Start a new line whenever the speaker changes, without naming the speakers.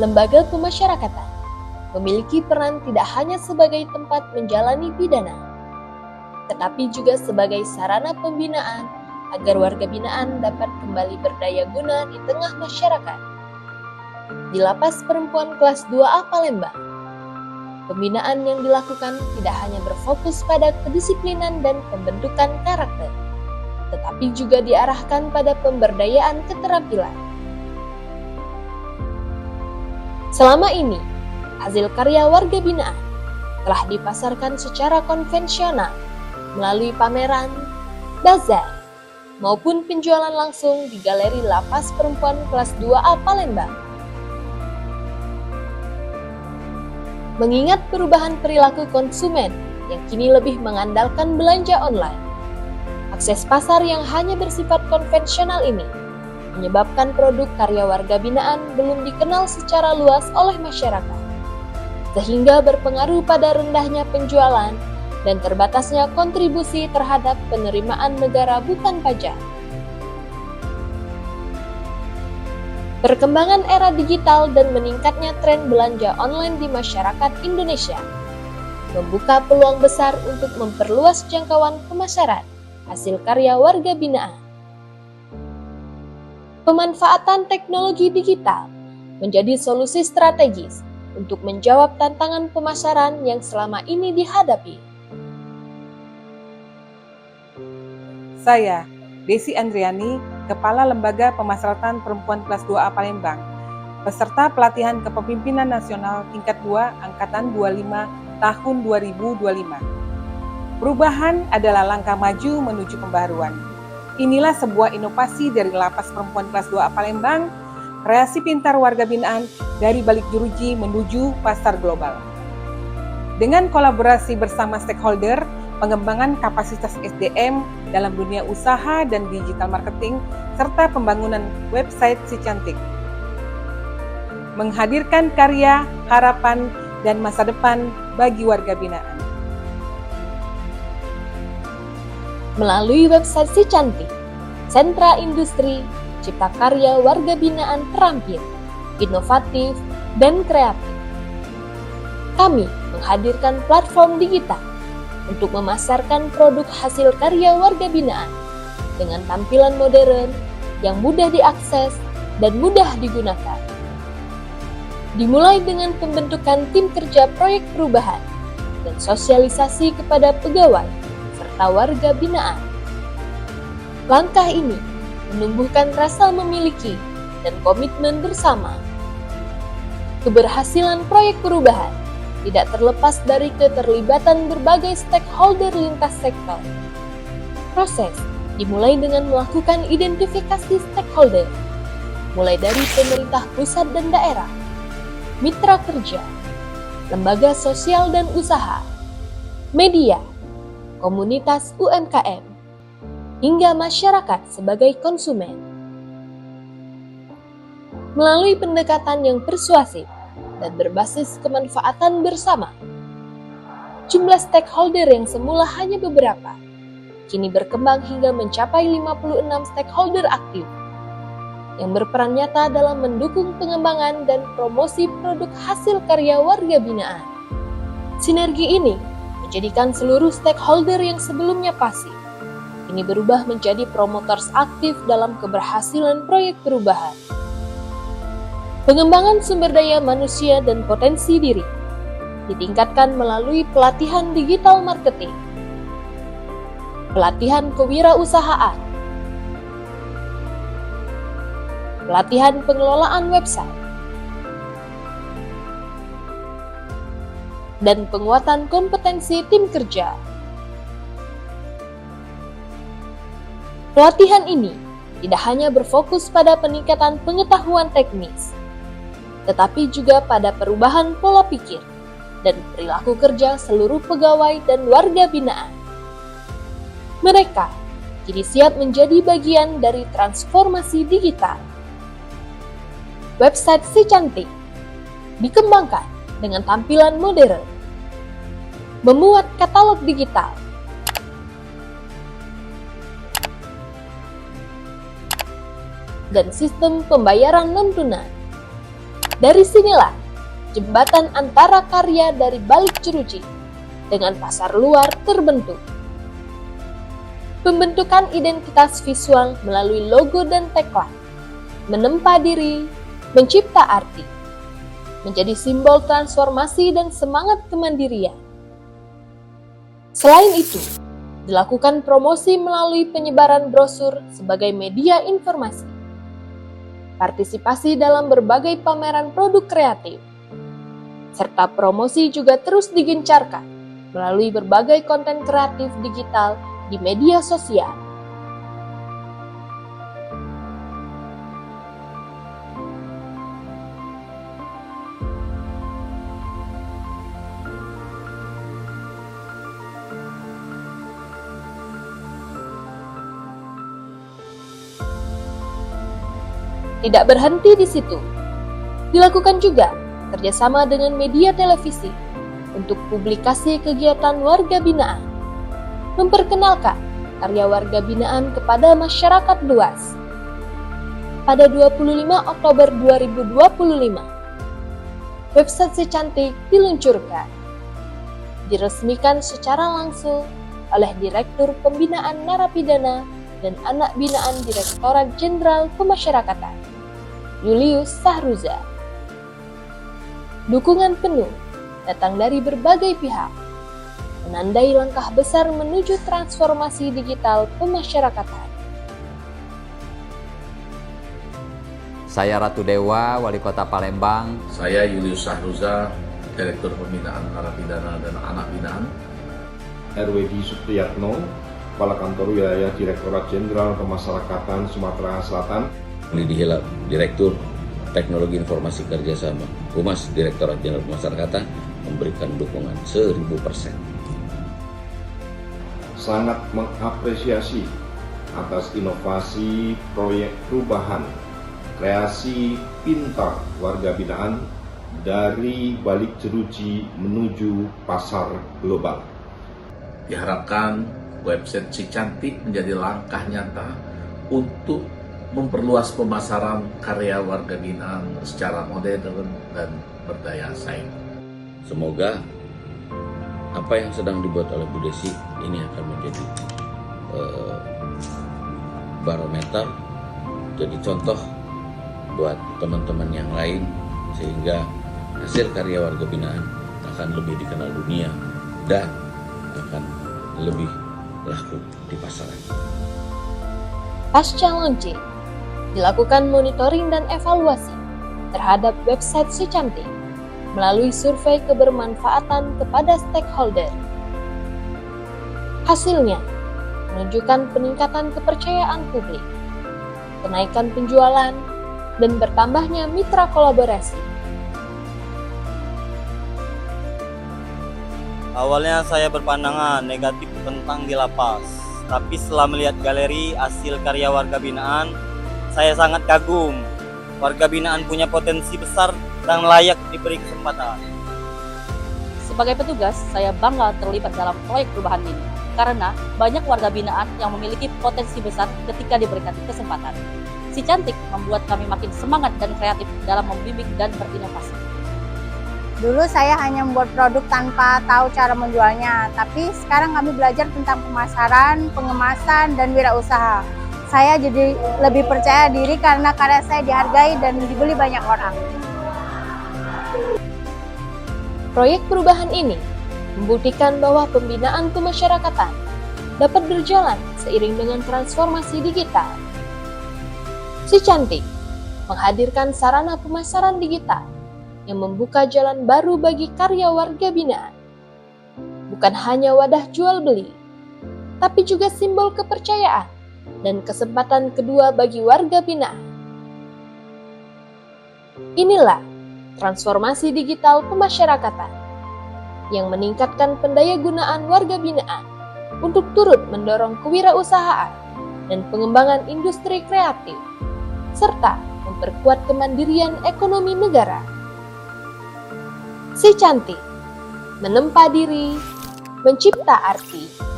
Lembaga pemasyarakatan memiliki peran tidak hanya sebagai tempat menjalani pidana, tetapi juga sebagai sarana pembinaan agar warga binaan dapat kembali berdaya guna di tengah masyarakat. Di Lapas Perempuan Kelas 2A Palembang, pembinaan yang dilakukan tidak hanya berfokus pada kedisiplinan dan pembentukan karakter, tetapi juga diarahkan pada pemberdayaan keterampilan. Selama ini, hasil karya warga binaan telah dipasarkan secara konvensional melalui pameran, bazar, maupun penjualan langsung di Galeri Lapas Perempuan Kelas 2A Palembang. Mengingat perubahan perilaku konsumen yang kini lebih mengandalkan belanja online, akses pasar yang hanya bersifat konvensional ini menyebabkan produk karya warga binaan belum dikenal secara luas oleh masyarakat, sehingga berpengaruh pada rendahnya penjualan dan terbatasnya kontribusi terhadap penerimaan negara bukan pajak. Perkembangan era digital dan meningkatnya tren belanja online di masyarakat Indonesia membuka peluang besar untuk memperluas jangkauan pemasaran hasil karya warga binaan. Pemanfaatan teknologi digital menjadi solusi strategis untuk menjawab tantangan pemasaran yang selama ini dihadapi.
Saya, Desi Andriani, Kepala Lembaga Pemasyarakatan Perempuan Kelas 2A Palembang, peserta pelatihan Kepemimpinan Nasional Tingkat 2 Angkatan 25 tahun 2025. Perubahan adalah langkah maju menuju pembaruan. Inilah sebuah inovasi dari Lapas Perempuan Kelas 2A Palembang, kreasi pintar warga binaan dari balik jeruji menuju pasar global. Dengan kolaborasi bersama stakeholder, pengembangan kapasitas SDM dalam dunia usaha dan digital marketing, serta pembangunan website Si Cantik. Menghadirkan karya, harapan, dan masa depan bagi warga binaan.
Melalui website Si Cantik, sentra industri, cipta karya warga binaan terampil, inovatif, dan kreatif. Kami menghadirkan platform digital untuk memasarkan produk hasil karya warga binaan dengan tampilan modern yang mudah diakses dan mudah digunakan. Dimulai dengan pembentukan tim kerja proyek perubahan dan sosialisasi kepada pegawai serta warga binaan. Langkah ini menumbuhkan rasa memiliki dan komitmen bersama. Keberhasilan proyek perubahan tidak terlepas dari keterlibatan berbagai stakeholder lintas sektor. Proses dimulai dengan melakukan identifikasi stakeholder, mulai dari pemerintah pusat dan daerah, mitra kerja, lembaga sosial dan usaha, media, komunitas UMKM, hingga masyarakat sebagai konsumen. Melalui pendekatan yang persuasif dan berbasis kemanfaatan bersama, jumlah stakeholder yang semula hanya beberapa, kini berkembang hingga mencapai 56 stakeholder aktif yang berperan nyata dalam mendukung pengembangan dan promosi produk hasil karya warga binaan. Sinergi ini menjadikan seluruh stakeholder yang sebelumnya pasif ini berubah menjadi promoters aktif dalam keberhasilan proyek perubahan. Pengembangan sumber daya manusia dan potensi diri ditingkatkan melalui pelatihan digital marketing, pelatihan kewirausahaan, pelatihan pengelolaan website, dan penguatan kompetensi tim kerja. Pelatihan ini tidak hanya berfokus pada peningkatan pengetahuan teknis, tetapi juga pada perubahan pola pikir dan perilaku kerja seluruh pegawai dan warga binaan. Mereka kini siap menjadi bagian dari transformasi digital. Website Si Cantik dikembangkan dengan tampilan modern, memuat katalog digital, dan sistem pembayaran non-tunai. Dari sinilah jembatan antara karya dari balik jeruji dengan pasar luar terbentuk. Pembentukan identitas visual melalui logo dan tagline, menempa diri, mencipta arti, menjadi simbol transformasi dan semangat kemandirian. Selain itu, dilakukan promosi melalui penyebaran brosur sebagai media informasi, partisipasi dalam berbagai pameran produk kreatif, serta promosi juga terus digencarkan melalui berbagai konten kreatif digital di media sosial. Tidak berhenti di situ. Dilakukan juga kerjasama dengan media televisi untuk publikasi kegiatan warga binaan, memperkenalkan karya warga binaan kepada masyarakat luas. Pada 25 Oktober 2025, website Si Cantik diluncurkan. Diresmikan secara langsung oleh Direktur Pembinaan Narapidana dan Anak Binaan Direktorat Jenderal Pemasyarakatan, Julius Sahruza. Dukungan penuh datang dari berbagai pihak, menandai langkah besar menuju transformasi digital pemasyarakatan.
Saya Ratu Dewa, Wali Kota Palembang.
Saya Julius Sahruza, Direktur Pembinaan Narapidana dan Anak Binaan.
RWD Supriyatno, Kepala Kantor Wilayah Direktorat Jenderal Pemasyarakatan Sumatera Selatan.
Lidi Hilal, Direktur Teknologi Informasi Kerjasama Humas Direktorat Jenderal Pemasyarakatan, memberikan dukungan 1000%.
Sangat mengapresiasi atas inovasi proyek perubahan kreasi pintar warga binaan dari balik jeruji menuju pasar global.
Diharapkan website Si Cantik menjadi langkah nyata untuk memperluas pemasaran karya warga binaan secara modern dan berdaya saing.
Semoga apa yang sedang dibuat oleh Bu Desi ini akan menjadi barometer, jadi contoh buat teman-teman yang lain, sehingga hasil karya warga binaan akan lebih dikenal dunia dan akan lebih laku di pasaran.
Pasca launching, dilakukan monitoring dan evaluasi terhadap website Si Cantik melalui survei kebermanfaatan kepada stakeholder. Hasilnya menunjukkan peningkatan kepercayaan publik, kenaikan penjualan, dan bertambahnya mitra kolaborasi.
Awalnya saya berpandangan negatif tentang di lapas, tapi setelah melihat galeri hasil karya warga binaan, saya sangat kagum. Warga binaan punya potensi besar dan layak diberi kesempatan.
Sebagai petugas, saya bangga terlibat dalam proyek perubahan ini, karena banyak warga binaan yang memiliki potensi besar ketika diberikan kesempatan. Si Cantik membuat kami makin semangat dan kreatif dalam membimbing dan berinovasi.
Dulu saya hanya membuat produk tanpa tahu cara menjualnya, tapi sekarang kami belajar tentang pemasaran, pengemasan, dan wirausaha. Saya jadi lebih percaya diri karena karya saya dihargai dan dibeli banyak orang.
Proyek perubahan ini membuktikan bahwa pembinaan kemasyarakatan dapat berjalan seiring dengan transformasi digital. Si Cantik menghadirkan sarana pemasaran digital yang membuka jalan baru bagi karya warga binaan. Bukan hanya wadah jual beli, tapi juga simbol kepercayaan dan kesempatan kedua bagi warga binaan. Inilah transformasi digital pemasyarakatan yang meningkatkan pendayagunaan warga binaan untuk turut mendorong kewirausahaan dan pengembangan industri kreatif, serta memperkuat kemandirian ekonomi negara. Si Cantik menempa diri, mencipta arti.